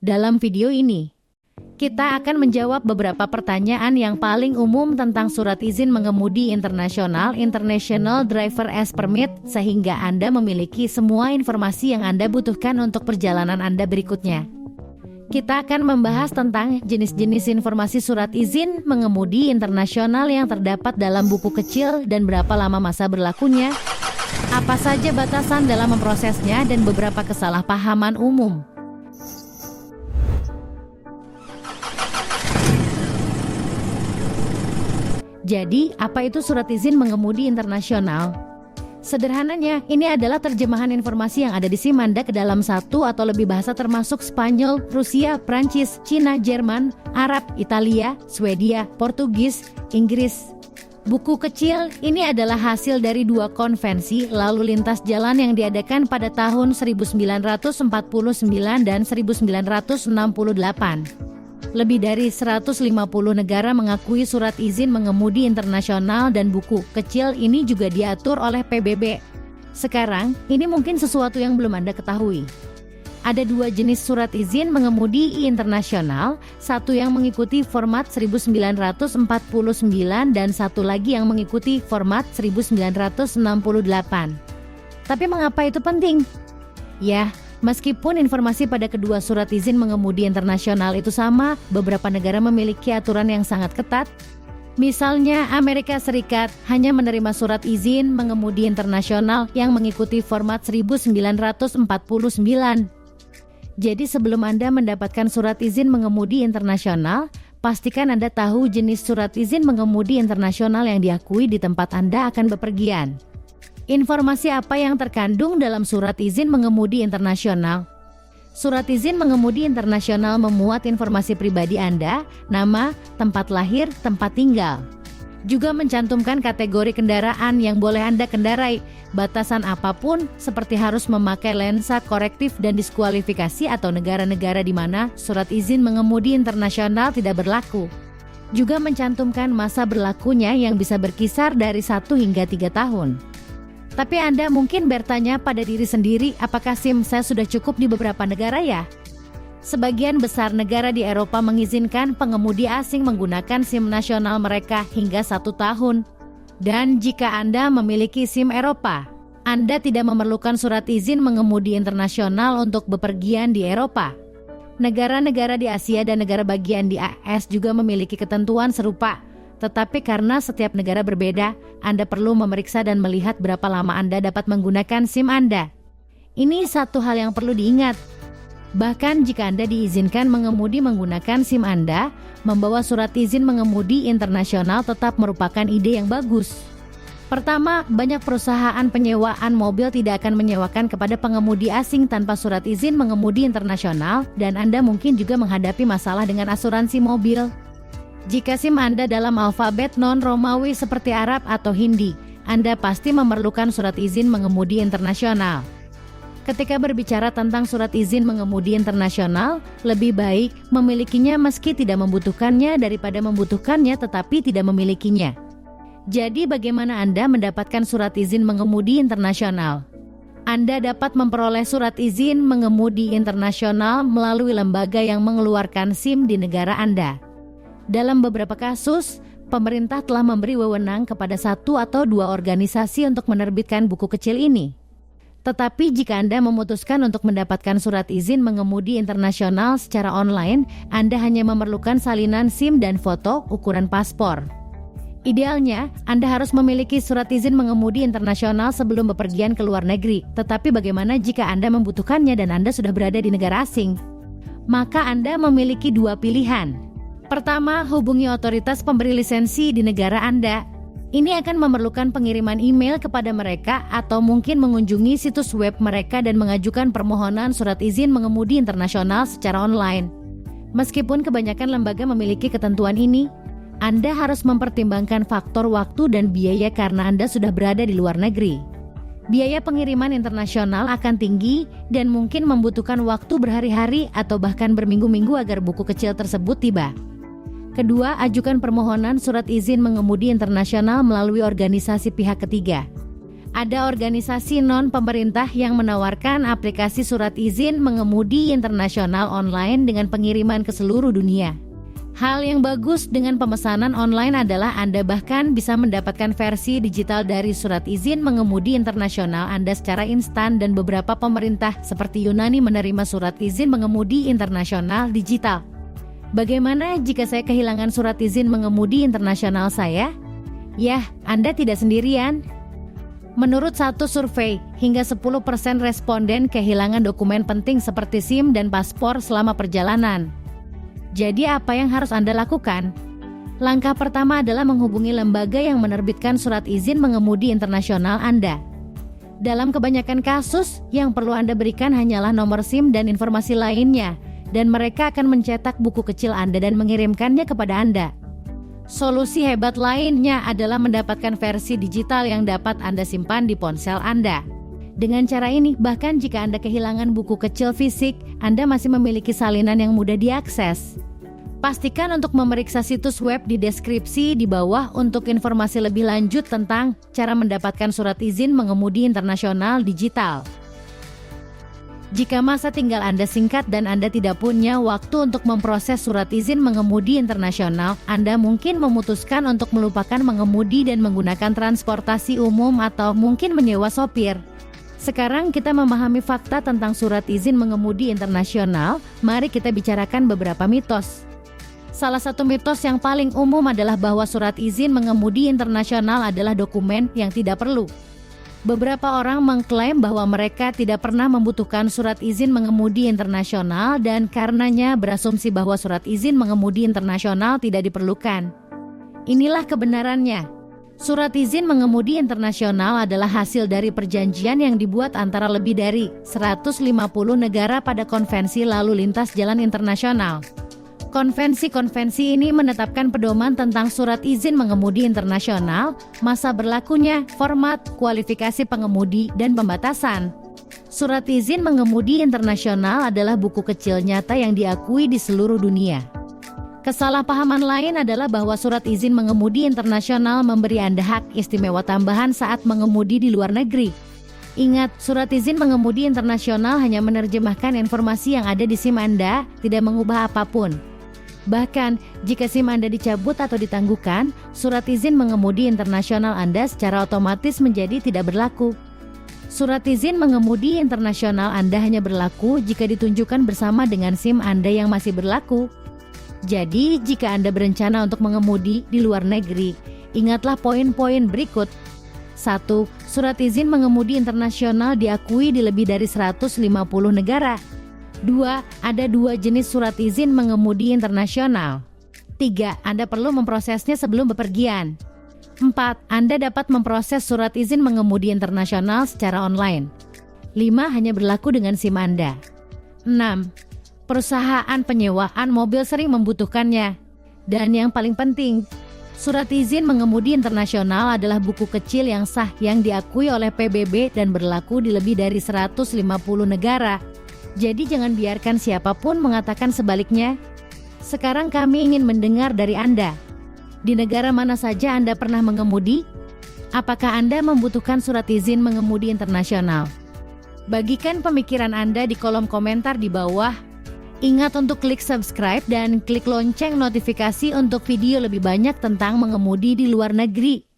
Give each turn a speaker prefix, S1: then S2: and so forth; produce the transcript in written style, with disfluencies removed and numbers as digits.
S1: Dalam video ini, kita akan menjawab beberapa pertanyaan yang paling umum tentang surat izin mengemudi internasional International Driver as Permit, sehingga Anda memiliki semua informasi yang Anda butuhkan untuk perjalanan Anda berikutnya. Kita akan membahas tentang jenis-jenis informasi surat izin mengemudi internasional yang terdapat dalam buku kecil dan berapa lama masa berlakunya, apa saja batasan dalam memprosesnya, dan beberapa kesalahpahaman umum. Jadi, apa itu surat izin mengemudi internasional? Sederhananya, ini adalah terjemahan informasi yang ada di SIM Anda ke dalam satu atau lebih bahasa termasuk Spanyol, Rusia, Prancis, Cina, Jerman, Arab, Italia, Swedia, Portugis, Inggris. Buku kecil ini adalah hasil dari dua konvensi lalu lintas jalan yang diadakan pada tahun 1949 dan 1968. Lebih dari 150 negara mengakui surat izin mengemudi internasional dan buku kecil ini juga diatur oleh PBB. Sekarang, ini mungkin sesuatu yang belum Anda ketahui. Ada dua jenis surat izin mengemudi internasional, satu yang mengikuti format 1949 dan satu lagi yang mengikuti format 1968. Tapi mengapa itu penting? Ya, meskipun informasi pada kedua surat izin mengemudi internasional itu sama, beberapa negara memiliki aturan yang sangat ketat. Misalnya, Amerika Serikat hanya menerima surat izin mengemudi internasional yang mengikuti format 1949. Jadi sebelum Anda mendapatkan surat izin mengemudi internasional, pastikan Anda tahu jenis surat izin mengemudi internasional yang diakui di tempat Anda akan bepergian. Informasi apa yang terkandung dalam surat izin mengemudi internasional? Surat izin mengemudi internasional memuat informasi pribadi Anda, nama, tempat lahir, tempat tinggal. Juga mencantumkan kategori kendaraan yang boleh Anda kendarai, batasan apapun seperti harus memakai lensa korektif dan diskualifikasi atau negara-negara di mana surat izin mengemudi internasional tidak berlaku. Juga mencantumkan masa berlakunya yang bisa berkisar dari 1 hingga 3 tahun. Tapi Anda mungkin bertanya pada diri sendiri, apakah SIM saya sudah cukup di beberapa negara ya? Sebagian besar negara di Eropa mengizinkan pengemudi asing menggunakan SIM nasional mereka hingga 1 tahun. Dan jika Anda memiliki SIM Eropa, Anda tidak memerlukan surat izin mengemudi internasional untuk bepergian di Eropa. Negara-negara di Asia dan negara bagian di AS juga memiliki ketentuan serupa. Tetapi karena setiap negara berbeda, Anda perlu memeriksa dan melihat berapa lama Anda dapat menggunakan SIM Anda. Ini satu hal yang perlu diingat. Bahkan jika Anda diizinkan mengemudi menggunakan SIM Anda, membawa surat izin mengemudi internasional tetap merupakan ide yang bagus. Pertama, banyak perusahaan penyewaan mobil tidak akan menyewakan kepada pengemudi asing tanpa surat izin mengemudi internasional, dan Anda mungkin juga menghadapi masalah dengan asuransi mobil. Jika SIM Anda dalam alfabet non-Romawi seperti Arab atau Hindi, Anda pasti memerlukan surat izin mengemudi internasional. Ketika berbicara tentang surat izin mengemudi internasional, lebih baik memilikinya meski tidak membutuhkannya daripada membutuhkannya tetapi tidak memilikinya. Jadi bagaimana Anda mendapatkan surat izin mengemudi internasional? Anda dapat memperoleh surat izin mengemudi internasional melalui lembaga yang mengeluarkan SIM di negara Anda. Dalam beberapa kasus, pemerintah telah memberi wewenang kepada 1 atau 2 organisasi untuk menerbitkan buku kecil ini. Tetapi jika Anda memutuskan untuk mendapatkan surat izin mengemudi internasional secara online, Anda hanya memerlukan salinan SIM dan foto ukuran paspor. Idealnya, Anda harus memiliki surat izin mengemudi internasional sebelum bepergian ke luar negeri. Tetapi bagaimana jika Anda membutuhkannya dan Anda sudah berada di negara asing? Maka Anda memiliki 2 pilihan. Pertama, hubungi otoritas pemberi lisensi di negara Anda. Ini akan memerlukan pengiriman email kepada mereka atau mungkin mengunjungi situs web mereka dan mengajukan permohonan surat izin mengemudi internasional secara online. Meskipun kebanyakan lembaga memiliki ketentuan ini, Anda harus mempertimbangkan faktor waktu dan biaya karena Anda sudah berada di luar negeri. Biaya pengiriman internasional akan tinggi dan mungkin membutuhkan waktu berhari-hari atau bahkan berminggu-minggu agar buku kecil tersebut tiba. Kedua, ajukan permohonan surat izin mengemudi internasional melalui organisasi pihak ketiga. Ada organisasi non-pemerintah yang menawarkan aplikasi surat izin mengemudi internasional online dengan pengiriman ke seluruh dunia. Hal yang bagus dengan pemesanan online adalah Anda bahkan bisa mendapatkan versi digital dari surat izin mengemudi internasional Anda secara instan, dan beberapa pemerintah seperti Yunani menerima surat izin mengemudi internasional digital. Bagaimana jika saya kehilangan surat izin mengemudi internasional saya? Yah, Anda tidak sendirian. Menurut satu survei, hingga 10% responden kehilangan dokumen penting seperti SIM dan paspor selama perjalanan. Jadi apa yang harus Anda lakukan? Langkah pertama adalah menghubungi lembaga yang menerbitkan surat izin mengemudi internasional Anda. Dalam kebanyakan kasus, yang perlu Anda berikan hanyalah nomor SIM dan informasi lainnya, dan mereka akan mencetak buku kecil Anda dan mengirimkannya kepada Anda. Solusi hebat lainnya adalah mendapatkan versi digital yang dapat Anda simpan di ponsel Anda. Dengan cara ini, bahkan jika Anda kehilangan buku kecil fisik, Anda masih memiliki salinan yang mudah diakses. Pastikan untuk memeriksa situs web di deskripsi di bawah untuk informasi lebih lanjut tentang cara mendapatkan surat izin mengemudi internasional digital. Jika masa tinggal Anda singkat dan Anda tidak punya waktu untuk memproses surat izin mengemudi internasional, Anda mungkin memutuskan untuk melupakan mengemudi dan menggunakan transportasi umum atau mungkin menyewa sopir. Sekarang kita memahami fakta tentang surat izin mengemudi internasional, mari kita bicarakan beberapa mitos. Salah satu mitos yang paling umum adalah bahwa surat izin mengemudi internasional adalah dokumen yang tidak perlu. Beberapa orang mengklaim bahwa mereka tidak pernah membutuhkan surat izin mengemudi internasional dan karenanya berasumsi bahwa surat izin mengemudi internasional tidak diperlukan. Inilah kebenarannya. Surat izin mengemudi internasional adalah hasil dari perjanjian yang dibuat antara lebih dari 150 negara pada konvensi lalu lintas jalan internasional. Konvensi-konvensi ini menetapkan pedoman tentang surat izin mengemudi internasional, masa berlakunya, format, kualifikasi pengemudi, dan pembatasan. Surat izin mengemudi internasional adalah buku kecil nyata yang diakui di seluruh dunia. Kesalahpahaman lain adalah bahwa surat izin mengemudi internasional memberi Anda hak istimewa tambahan saat mengemudi di luar negeri. Ingat, surat izin mengemudi internasional hanya menerjemahkan informasi yang ada di SIM Anda, tidak mengubah apapun. Bahkan, jika SIM Anda dicabut atau ditangguhkan, surat izin mengemudi internasional Anda secara otomatis menjadi tidak berlaku. Surat izin mengemudi internasional Anda hanya berlaku jika ditunjukkan bersama dengan SIM Anda yang masih berlaku. Jadi, jika Anda berencana untuk mengemudi di luar negeri, ingatlah poin-poin berikut. 1. Surat izin mengemudi internasional diakui di lebih dari 150 negara. 2. Ada 2 jenis surat izin mengemudi internasional. 3. Anda perlu memprosesnya sebelum bepergian. 4. Anda dapat memproses surat izin mengemudi internasional secara online. 5. Hanya berlaku dengan SIM Anda. 6. Perusahaan penyewaan mobil sering membutuhkannya. Dan yang paling penting, surat izin mengemudi internasional adalah buku kecil yang sah yang diakui oleh PBB dan berlaku di lebih dari 150 negara. Jadi jangan biarkan siapapun mengatakan sebaliknya. Sekarang kami ingin mendengar dari Anda. Di negara mana saja Anda pernah mengemudi? Apakah Anda membutuhkan surat izin mengemudi internasional? Bagikan pemikiran Anda di kolom komentar di bawah. Ingat untuk klik subscribe dan klik lonceng notifikasi untuk video lebih banyak tentang mengemudi di luar negeri.